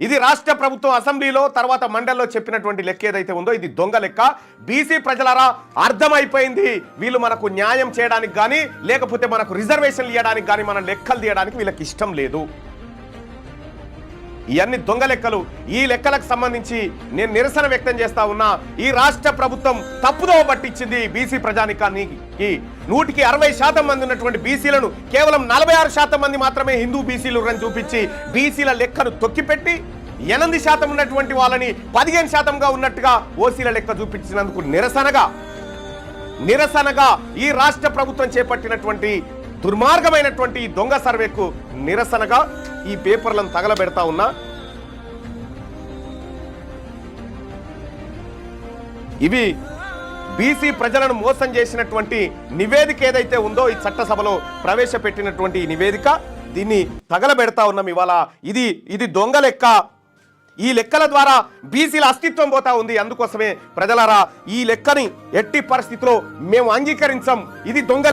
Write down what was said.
ఇది రాష్ట్ర ప్రభుత్వం అసెంబ్లీలో తర్వాత మండలిలో చెప్పినటువంటి లెక్క ఏదైతే ఉందో ఇది దొంగ లెక్క. బీసీ ప్రజలరా అర్థమైపోయింది, వీళ్ళు మనకు న్యాయం చేయడానికి కానీ లేకపోతే మనకు రిజర్వేషన్లు ఇవ్వడానికి కానీ మన లెక్కలు తీయడానికి వీళ్ళకి ఇష్టం లేదు. ఇవన్నీ దొంగ లెక్కలు. ఈ లెక్కలకు సంబంధించి నేను నిరసన వ్యక్తం చేస్తా ఉన్నా. ఈ రాష్ట్ర ప్రభుత్వం తప్పుదోవ పట్టించింది బీసీ ప్రజానికానికి. 160% మంది ఉన్నటువంటి బీసీలను కేవలం 46% మంది మాత్రమే హిందూ బీసీలు అని చూపించి బీసీల లెక్కను తొక్కిపెట్టి 8% ఉన్నటువంటి వాళ్ళని 15%గా ఉన్నట్టుగా ఓసీల లెక్క చూపించినందుకు నిరసనగా ఈ రాష్ట్ర ప్రభుత్వం చేపట్టినటువంటి దుర్మార్గమైనటువంటి దొంగ సర్వేకు నిరసనగా ఈ పేపర్లను తగలబెడతా ఉన్నా. ఇవి బీసీ ప్రజలను మోసం చేసినటువంటి నివేదిక ఏదైతే ఉందో ఈ చట్టసభలో ప్రవేశపెట్టినటువంటి ఈ నివేదిక, దీన్ని తగలబెడతా ఉన్నాం ఇవాళ. ఇది దొంగ లెక్క. ఈ లెక్కల ద్వారా బీసీల అస్తిత్వం పోతా ఉంది. అందుకోసమే ప్రజలారా ఈ లెక్కని ఎట్టి పరిస్థితిలో మేము అంగీకరించం. ఇది దొంగ